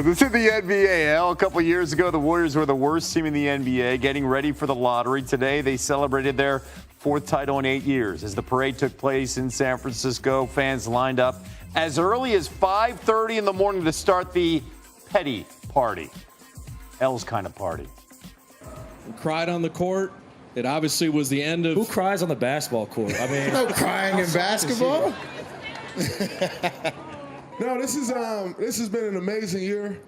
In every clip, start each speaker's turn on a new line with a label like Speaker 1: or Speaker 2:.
Speaker 1: This is the NBA. A couple years ago, the Warriors were the worst team in the NBA, getting ready for the lottery. Today, they celebrated their fourth title in 8 years. As the parade took place in San Francisco, fans lined up as early as 5:30 in the morning to start the petty party. L's kind of party.
Speaker 2: Cried on the court. It obviously was the end of...
Speaker 3: Who cries on the basketball court? I mean,
Speaker 4: no crying in basketball.
Speaker 5: No, this has been an amazing year.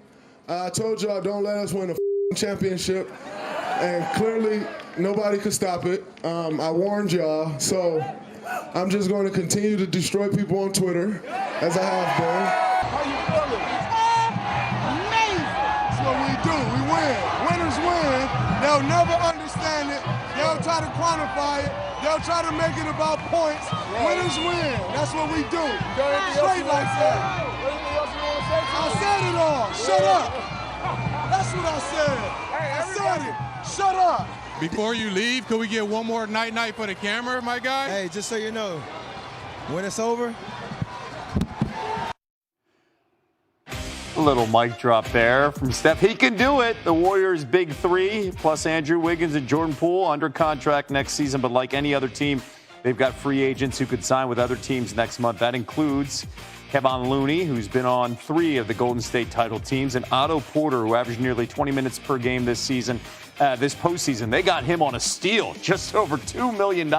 Speaker 5: I told y'all don't let us win a championship, and clearly nobody could stop it. I warned y'all, so I'm just going to continue to destroy people on Twitter, as I have been.
Speaker 6: How you feeling? Amazing. That's what we do. We win. Winners win. They'll never understand it. They'll try to quantify it. They'll try to make it about points. Winners win. That's what we do. Straight like that. I said it all. Shut up. That's what I said. I said it. Shut up.
Speaker 7: Before you leave, could we get one more night-night for the camera, my guy?
Speaker 8: Hey, just so you know, when it's over.
Speaker 1: A little mic drop there from Steph. He can do it. The Warriors' big three, plus Andrew Wiggins and Jordan Poole, under contract next season. But like any other team, they've got free agents who could sign with other teams next month. That includes Kevon Looney, who's been on 3 of the Golden State title teams, and Otto Porter, who averaged nearly 20 minutes per game this season, this postseason. They got him on a steal, just over $2 million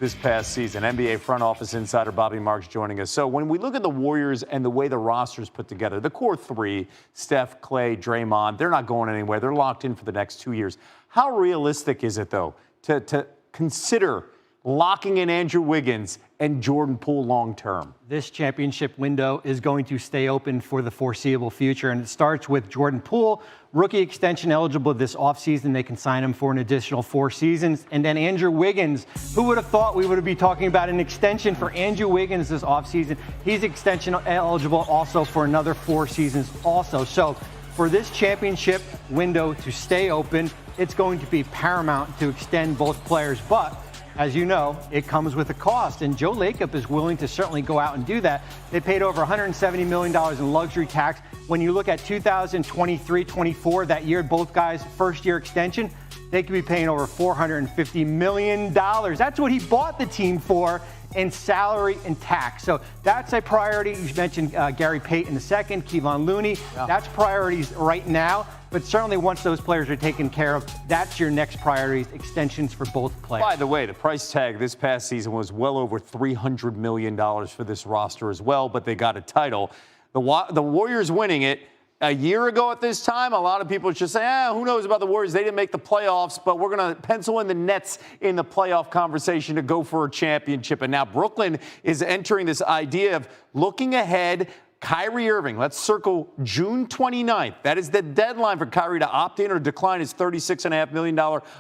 Speaker 1: this past season. NBA front office insider Bobby Marks joining us. So when we look at the Warriors and the way the roster's put together, the core 3, Steph, Clay, Draymond, they're not going anywhere. They're locked in for the next 2 years. How realistic is it, though, to consider locking in Andrew Wiggins and Jordan Poole long term?
Speaker 9: This championship window is going to stay open for the foreseeable future, and it starts with Jordan Poole, rookie extension eligible this offseason. They can sign him for an additional 4 seasons. And then Andrew Wiggins, who would have thought we would be talking about an extension for Andrew Wiggins this offseason? He's extension eligible also for another 4 seasons also. So for this championship window to stay open, it's going to be paramount to extend both players. But as you know, it comes with a cost, and Joe Lacob is willing to certainly go out and do that. They paid over $170 million in luxury tax. When you look at 2023-24, that year, both guys' first-year extension, they could be paying over $450 million. That's what he bought the team for in salary and tax. So that's a priority. You mentioned Gary Payton II, Kevon Looney. Yeah. That's priorities right now. But certainly once those players are taken care of, that's your next priorities, extensions for both players.
Speaker 1: By the way, the price tag this past season was well over $300 million for this roster as well, but they got a title. The Warriors winning it. A year ago at this time, a lot of people just say, who knows about the Warriors? They didn't make the playoffs, but we're going to pencil in the Nets in the playoff conversation to go for a championship. And now Brooklyn is entering this idea of looking ahead. Kyrie Irving, let's circle June 29th. That is the deadline for Kyrie to opt in or decline his $36.5 million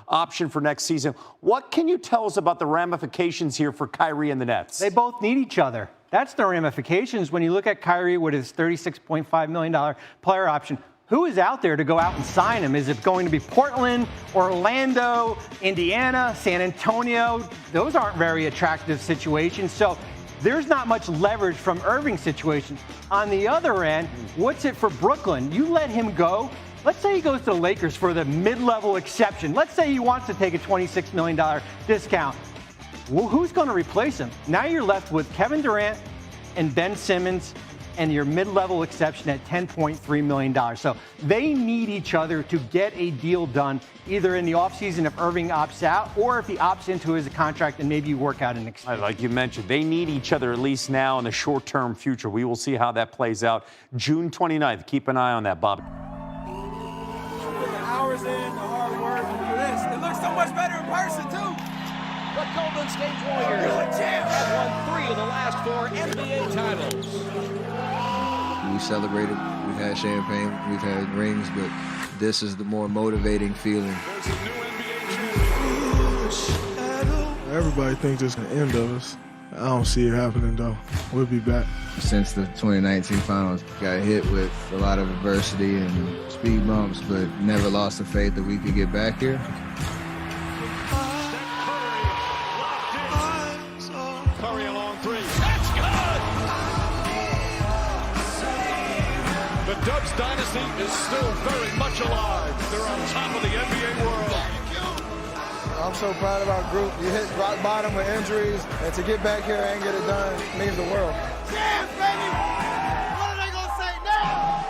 Speaker 1: option for next season. What can you tell us about the ramifications here for Kyrie and the Nets?
Speaker 9: They both need each other. That's the ramifications. When you look at Kyrie with his $36.5 million player option, who is out there to go out and sign him? Is it going to be Portland, Orlando, Indiana, San Antonio? Those aren't very attractive situations. So there's not much leverage from Irving's situation. On the other end, what's it for Brooklyn? You let him go. Let's say he goes to the Lakers for the mid-level exception. Let's say he wants to take a $26 million discount. Well, who's going to replace him? Now you're left with Kevin Durant and Ben Simmons and your mid-level exception at $10.3 million. So they need each other to get a deal done, either in the offseason if Irving opts out or if he opts into his contract and maybe you work out an extension.
Speaker 1: Like you mentioned, they need each other at least now in the short-term future. We will see how that plays out June 29th. Keep an eye on that, Bob.
Speaker 10: Hours in, the hard work. Look at this. It looks so much better in person, too.
Speaker 11: The Golden State Warriors have won 3 of the last 4 NBA titles.
Speaker 12: We celebrated, we've had champagne, we've had rings, but this is the more motivating feeling.
Speaker 5: Everybody thinks it's the end of us. I don't see it happening, though. We'll be back.
Speaker 12: Since the 2019 finals, got hit with a lot of adversity and speed bumps, but never lost the faith that we could get back here.
Speaker 10: Curry a long 3. That's good! The
Speaker 13: The Dubs dynasty is still very much alive. They're on top of the NBA world.
Speaker 8: I'm so proud of our group. You hit rock bottom with injuries, and to get back here and get it done means the world.
Speaker 6: Champs, baby! What are they going to say now?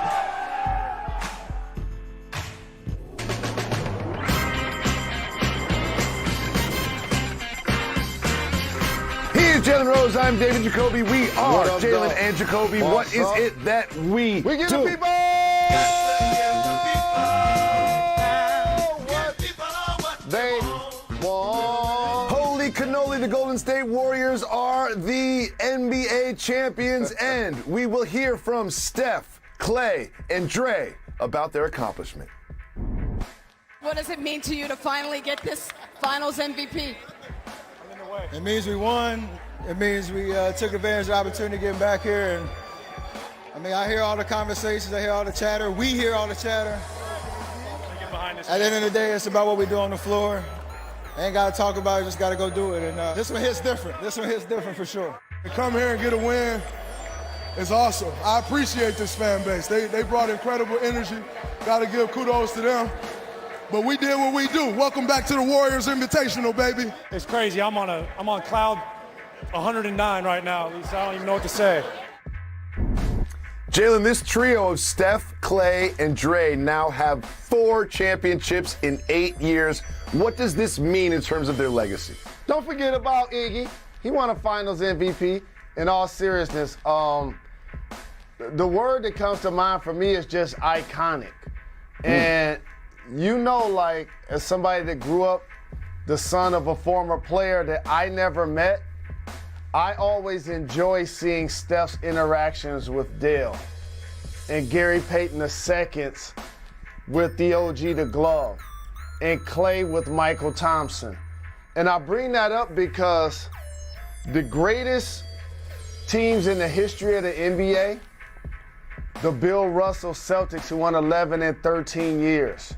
Speaker 14: He is Jalen Rose. I'm David Jacoby. We are Jalen and Jacoby. What is it that we
Speaker 6: We give
Speaker 14: do?
Speaker 6: the people!
Speaker 14: They want. Holy cannoli, the Golden State Warriors are the NBA champions, and we will hear from Steph, Clay, and Dre about their accomplishment.
Speaker 15: What does it mean to you to finally get this Finals MVP?
Speaker 8: It means we won. It means we took advantage of the opportunity getting back here. And I mean, I hear all the conversations. I hear all the chatter. We hear all the chatter. At the end of the day, it's about what we do on the floor. Ain't got to talk about it, just got to go do it. And this one hits different. This one hits different for sure.
Speaker 6: To come here and get a win is awesome. I appreciate this fan base. They brought incredible energy. Got to give kudos to them. But we did what we do. Welcome back to the Warriors Invitational, baby.
Speaker 16: It's crazy. I'm on cloud 109 right now. At least I don't even know what to say.
Speaker 14: Jalen, this trio of Steph, Clay, and Dre now have 4 championships in 8 years. What does this mean in terms of their legacy?
Speaker 17: Don't forget about Iggy. He won a Finals MVP. In all seriousness, the word that comes to mind for me is just iconic. And you know, like, as somebody that grew up the son of a former player that I never met, I always enjoy seeing Steph's interactions with Dale and Gary Payton II with the OG the Glove and Clay with Michael Thompson. And I bring that up because the greatest teams in the history of the NBA, the Bill Russell Celtics, who won 11 and 13 years.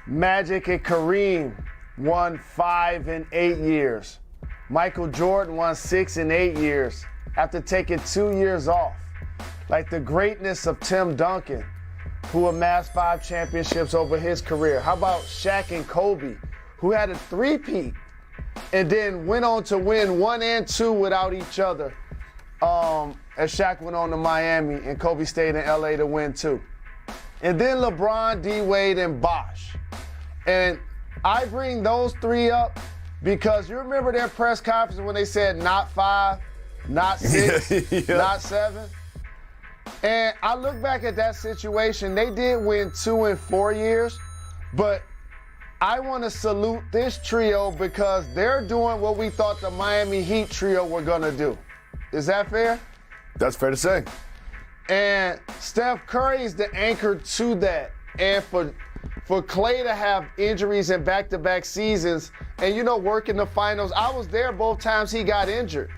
Speaker 17: Magic and Kareem won 5 and 8 years. Michael Jordan won 6 and 8 years after taking 2 years off. Like the greatness of Tim Duncan, who amassed 5 championships over his career. How about Shaq and Kobe, who had a three-peat and then went on to win 1 and 2 without each other. As Shaq went on to Miami and Kobe stayed in LA to win 2. And then LeBron, D-Wade, and Bosh. And I bring those 3 up because you remember their press conference when they said not 5, not 6, not 7? And I look back at that situation. They did win 2 and 4 years, but I want to salute this trio because they're doing what we thought the Miami Heat trio were going to do. Is that fair?
Speaker 14: That's fair to say.
Speaker 17: And Steph Curry is the anchor to that. And for Clay to have injuries in back-to-back seasons and, you know, work in the finals, I was there both times he got injured.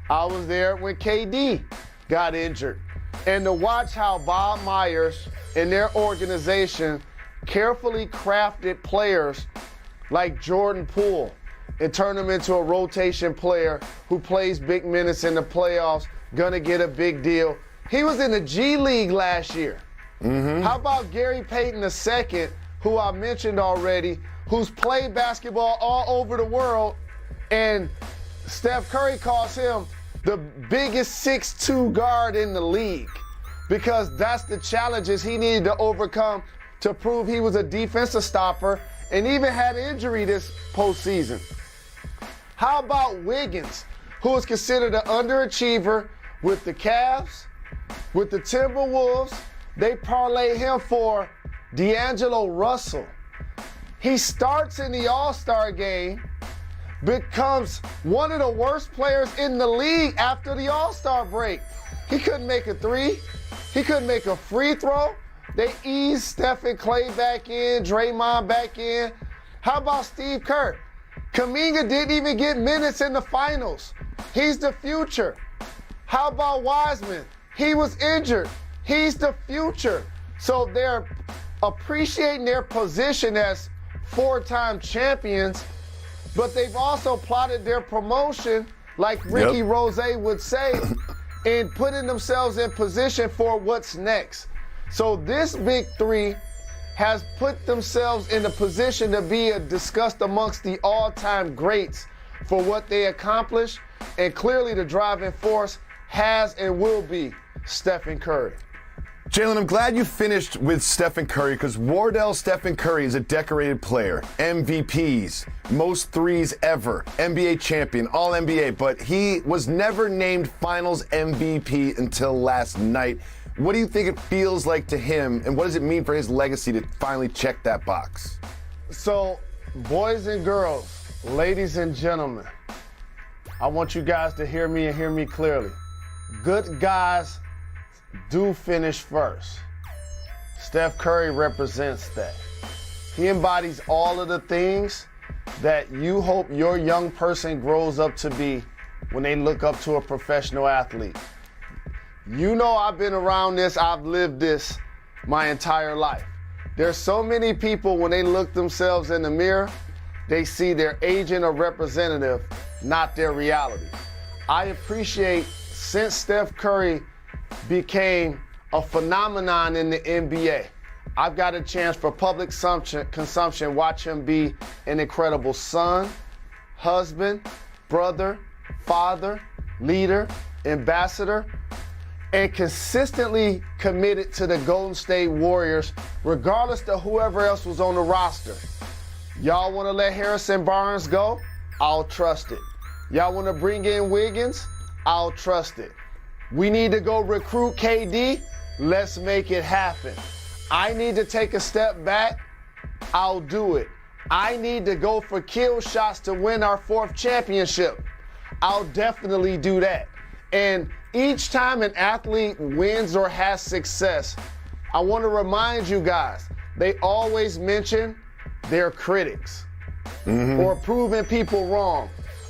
Speaker 17: I was there when KD got injured. And to watch how Bob Myers and their organization carefully crafted players like Jordan Poole and turn him into a rotation player who plays big minutes in the playoffs, gonna get a big deal. He was in the G League last year. How about Gary Payton II, who I mentioned already, who's played basketball all over the world, and Steph Curry calls him the biggest 6'2" guard in the league because that's the challenges he needed to overcome to prove he was a defensive stopper and even had injury this postseason. How about Wiggins, who is considered an underachiever with the Cavs, with the Timberwolves? They parlay him for D'Angelo Russell. He starts in the All-Star game, becomes one of the worst players in the league after the All-Star break. He couldn't make a 3. He couldn't make a free throw. They eased Steph and Clay back in, Draymond back in. How about Steve Kerr? Kuminga didn't even get minutes in the finals. He's the future. How about Wiseman? He was injured. He's the future. So they're appreciating their position as 4-time champions, but they've also plotted their promotion, like Ricky Rose would say, and putting themselves in position for what's next. So this big three has put themselves in a position to be discussed amongst the all-time greats for what they accomplished, and clearly the driving force has and will be Stephen Curry.
Speaker 14: Jalen, I'm glad you finished with Stephen Curry because Wardell Stephen Curry is a decorated player, MVPs, most threes ever, NBA champion, All-NBA, but he was never named Finals MVP until last night. What do you think it feels like to him, and what does it mean for his legacy to finally check that box?
Speaker 17: So, boys and girls, ladies and gentlemen, I want you guys to hear me and hear me clearly. Good guys do finish first. Steph Curry represents that. He embodies all of the things that you hope your young person grows up to be when they look up to a professional athlete. You know I've been around this, I've lived this my entire life. There's so many people when they look themselves in the mirror, they see their agent or representative, not their reality. I appreciate since Steph Curry became a phenomenon in the NBA, I've got a chance for public consumption, watch him be an incredible son, husband, brother, father, leader, ambassador, and consistently committed to the Golden State Warriors, regardless of whoever else was on the roster. Y'all want to let Harrison Barnes go? I'll trust it. Y'all want to bring in Wiggins? I'll trust it. We need to go recruit KD? Let's make it happen. I need to take a step back? I'll do it. I need to go for kill shots to win our 4th championship. I'll definitely do that. And each time an athlete wins or has success, I want to remind you guys, they always mention their critics or proving people wrong.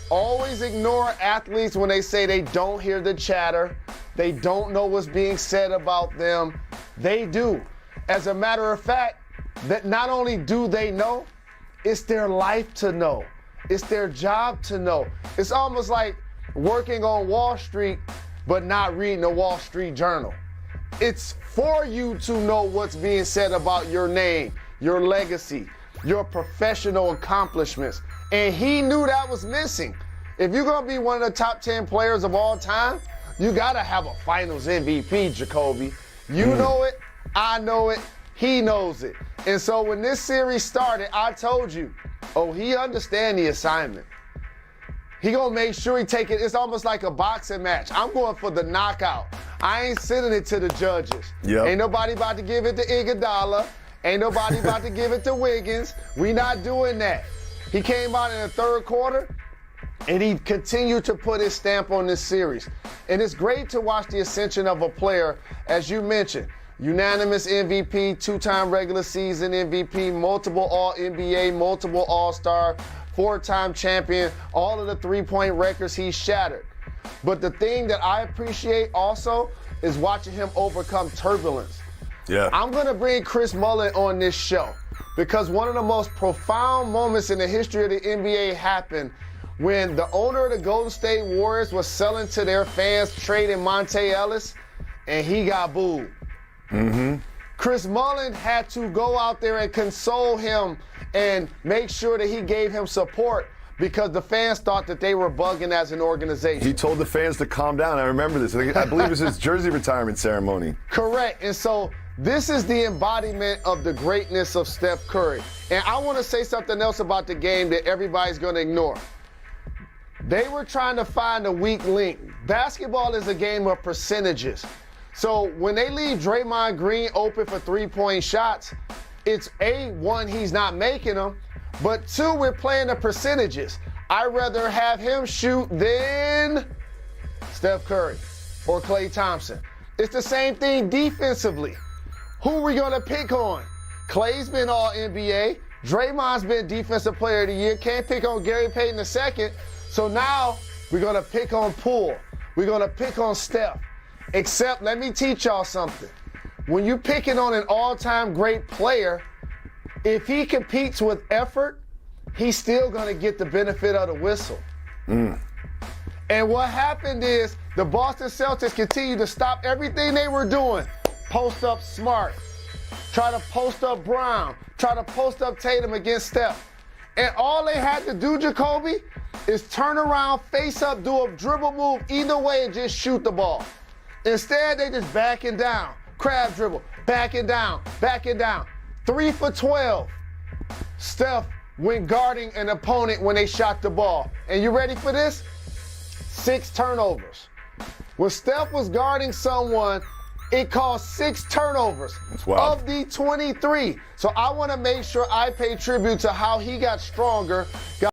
Speaker 17: Always ignore athletes when they say they don't hear the chatter, they don't know what's being said about them. They do. As a matter of fact, that not only do they know, it's their life to know. It's their job to know. It's almost like working on Wall Street, but not reading a Wall Street Journal. It's for you to know what's being said about your name, your legacy, your professional accomplishments. And he knew that was missing. If you're going to be one of the top 10 players of all time, you got to have a Finals MVP, Jacoby. You know it, I know it, he knows it. And so when this series started, I told you, he understands the assignment. He gonna make sure he take it. It's almost like a boxing match. I'm going for the knockout. I ain't sending it to the judges.
Speaker 14: Yep.
Speaker 17: Ain't nobody about to give it to Iguodala. Ain't nobody about to give it to Wiggins. We not doing that. He came out in the 3rd quarter, and he continued to put his stamp on this series. And it's great to watch the ascension of a player, as you mentioned, unanimous MVP, 2-time regular season MVP, multiple All-NBA, multiple All-Star, 4-time champion, all of the 3-point records he shattered. But the thing that I appreciate also is watching him overcome turbulence.
Speaker 14: Yeah.
Speaker 17: I'm going to bring Chris Mullin on this show because one of the most profound moments in the history of the NBA happened when the owner of the Golden State Warriors was selling to their fans, trading Monte Ellis, and he got booed. Chris Mullin had to go out there and console him and make sure that he gave him support because the fans thought that they were bugging as an organization.
Speaker 14: He told the fans to calm down. I remember this. I believe it was his jersey retirement ceremony.
Speaker 17: Correct. And so this is the embodiment of the greatness of Steph Curry. And I want to say something else about the game that everybody's going to ignore. They were trying to find a weak link. Basketball is a game of percentages. So when they leave Draymond Green open for 3-point shots, it's one, he's not making them, but 2, we're playing the percentages. I'd rather have him shoot than Steph Curry or Klay Thompson. It's the same thing defensively. Who are we going to pick on? Klay's been All-NBA. Draymond's been Defensive Player of the Year. Can't pick on Gary Payton II. So now we're going to pick on Poole. We're going to pick on Steph. Except, let me teach y'all something. When you're picking on an all-time great player, if he competes with effort, he's still going to get the benefit of the whistle. And what happened is the Boston Celtics continued to stop everything they were doing. Post up Smart, try to post up Brown, try to post up Tatum against Steph. And all they had to do, Jacoby, is turn around, face up, do a dribble move either way and just shoot the ball. Instead, they just backing down. Crab dribble, backing down, backing down. 3 for 12. Steph went guarding an opponent when they shot the ball. And you ready for this? 6 turnovers. When Steph was guarding someone, it caused 6 turnovers of the 23. So I want to make sure I pay tribute to how he got stronger.